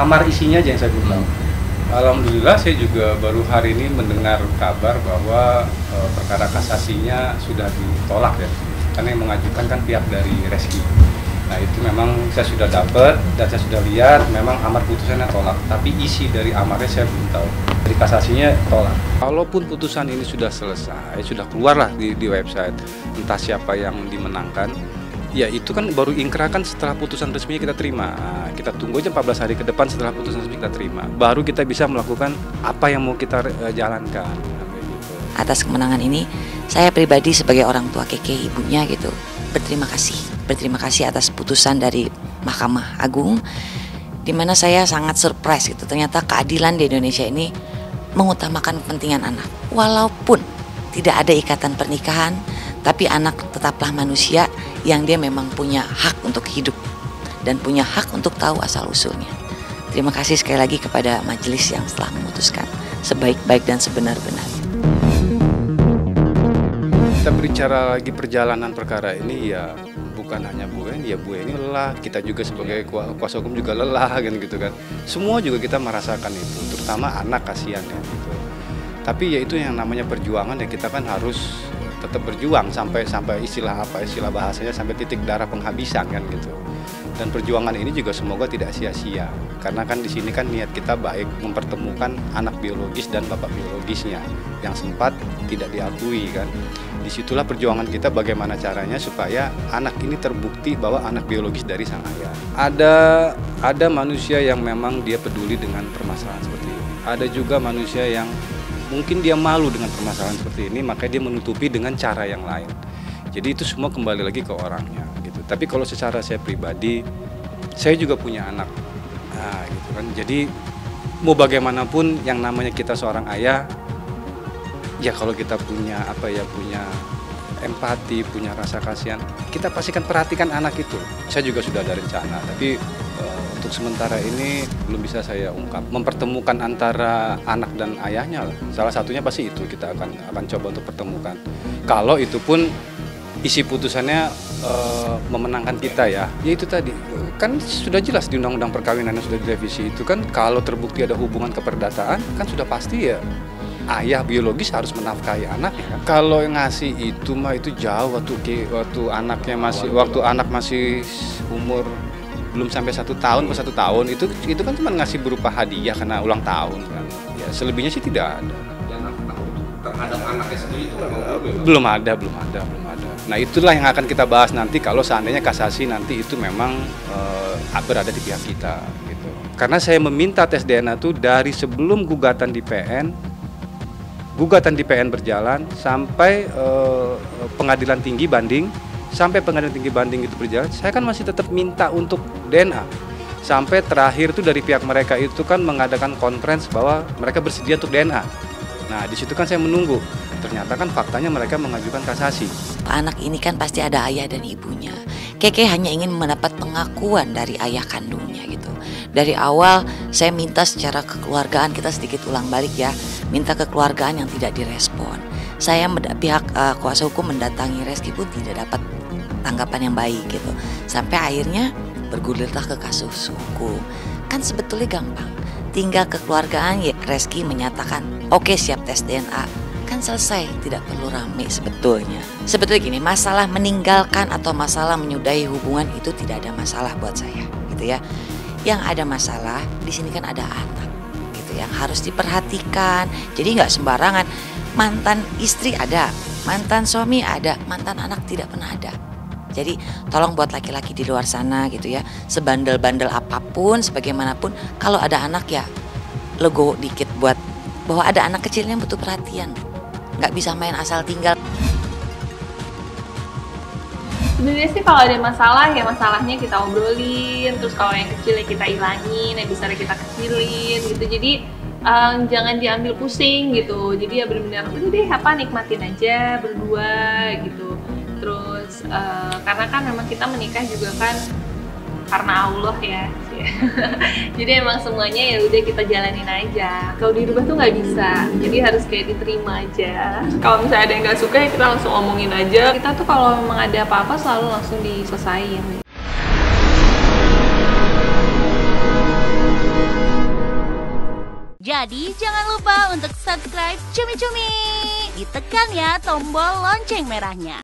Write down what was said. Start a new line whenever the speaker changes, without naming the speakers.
amar isinya aja yang saya belum tahu. Alhamdulillah saya juga baru hari ini mendengar kabar bahwa perkara kasasinya sudah ditolak ya, karena yang mengajukan kan pihak dari Reski. Nah itu memang saya sudah dapat dan saya sudah lihat memang amar putusannya tolak, tapi isi dari amarnya saya belum tahu. Dari kasasinya tolak. Kalaupun putusan ini sudah selesai, sudah keluarlah di website, entah siapa yang dimenangkan, ya itu kan baru ingkrah kan setelah putusan resminya kita terima. Nah, kita tunggu aja 14 hari ke depan setelah putusan resmi kita terima, baru kita bisa melakukan apa yang mau kita jalankan.
Atas kemenangan ini, saya pribadi sebagai orang tua Keke, ibunya gitu, berterima kasih. Berterima kasih atas putusan dari Mahkamah Agung, di mana saya sangat surprise gitu. Ternyata keadilan di Indonesia ini mengutamakan kepentingan anak. Walaupun tidak ada ikatan pernikahan, tapi anak tetaplah manusia yang dia memang punya hak untuk hidup dan punya hak untuk tahu asal-usulnya. Terima kasih sekali lagi kepada majelis yang telah memutuskan sebaik-baik dan sebenar-benarnya.
Kita bicara lagi perjalanan perkara ini ya bukan hanya Bu Eni, ya Bu Eni lelah, kita juga sebagai kuasa hukum juga lelah kan gitu kan. Semua juga kita merasakan itu, terutama anak kasihan ya gitu. Tapi ya itu yang namanya perjuangan ya, kita kan harus tetap berjuang sampai istilah bahasanya sampai titik darah penghabisan kan gitu. Dan perjuangan ini juga semoga tidak sia-sia, karena kan di sini kan niat kita baik, mempertemukan anak biologis dan bapak biologisnya yang sempat tidak diakui kan. Disitulah perjuangan kita bagaimana caranya supaya anak ini terbukti bahwa anak biologis dari sang ayah. Ada manusia yang memang dia peduli dengan permasalahan seperti ini. Ada juga manusia yang mungkin dia malu dengan permasalahan seperti ini, makanya dia menutupi dengan cara yang lain. Jadi itu semua kembali lagi ke orangnya gitu. Tapi kalau secara saya pribadi, saya juga punya anak. Nah, gitu kan. Jadi mau bagaimanapun yang namanya kita seorang ayah, ya kalau kita punya punya empati, punya rasa kasihan, kita pastikan perhatikan anak itu. Saya juga sudah ada rencana, tapi untuk sementara ini belum bisa saya ungkap. Mempertemukan antara anak dan ayahnya, salah satunya pasti itu kita akan coba untuk pertemukan. Kalau itu pun isi putusannya memenangkan kita ya itu tadi kan sudah jelas di undang-undang perkawinan yang sudah direvisi itu kan, kalau terbukti ada hubungan keperdataan kan sudah pasti ya ayah biologis harus menafkahi anaknya kan. Kalau yang ngasih itu mah itu jauh waktu anak masih umur belum sampai 1 tahun atau 1 tahun, itu kan cuma ngasih berupa hadiah karena ulang tahun kan. Ya selebihnya sih tidak ada.
Terhadap anaknya sendiri itu
belum ada. Nah itulah yang akan kita bahas nanti kalau seandainya kasasi nanti itu memang berada di pihak kita gitu. Karena saya meminta tes DNA itu dari sebelum gugatan di PN berjalan sampai pengadilan tinggi banding, itu berjalan, saya kan masih tetap minta untuk DNA. Sampai terakhir itu dari pihak mereka itu kan mengadakan konferensi bahwa mereka bersedia untuk DNA. Nah di situ kan saya menunggu, ternyata kan faktanya mereka mengajukan kasasi.
Anak ini kan pasti ada ayah dan ibunya. Keke hanya ingin mendapat pengakuan dari ayah kandungnya gitu. Dari awal saya minta secara kekeluargaan, kita sedikit ulang balik ya, minta kekeluargaan yang tidak direspon. Saya pihak kuasa hukum mendatangi Reski pun tidak dapat tanggapan yang baik gitu. Sampai akhirnya bergulirlah ke kasus hukum. Kan sebetulnya gampang. Tinggal kekeluargaan ya, Reski menyatakan oke, siap tes DNA, kan selesai, tidak perlu rame sebetulnya. Sebetulnya gini, masalah meninggalkan atau masalah menyudahi hubungan itu tidak ada masalah buat saya gitu ya. Yang ada masalah di sini kan ada anak gitu yang harus diperhatikan. Jadi nggak sembarangan, mantan istri ada, mantan suami ada, mantan anak tidak pernah ada. Jadi tolong buat laki-laki di luar sana gitu ya, sebandel-bandel apapun, sebagaimanapun, kalau ada anak ya legowo dikit buat bahwa ada anak kecil yang butuh perhatian. Nggak bisa main asal tinggal.
Sebenarnya sih kalau ada masalah ya masalahnya kita obrolin, terus kalau yang kecil ya kita ilangin, yang besar kita kecilin gitu. Jadi jangan diambil pusing gitu. Jadi ya benar-benar udah deh nikmatin aja berdua gitu. Terus karena kan memang kita menikah juga kan karena Allah ya. Jadi emang semuanya ya udah kita jalanin aja. Kalau dirubah tuh nggak bisa. Jadi harus kayak diterima aja. Kalau misalnya ada yang nggak suka ya kita langsung omongin aja. Kita tuh kalau memang ada apa-apa selalu langsung diselesain.
Jadi jangan lupa untuk subscribe Cumi Cumi. Ditekan ya tombol lonceng merahnya.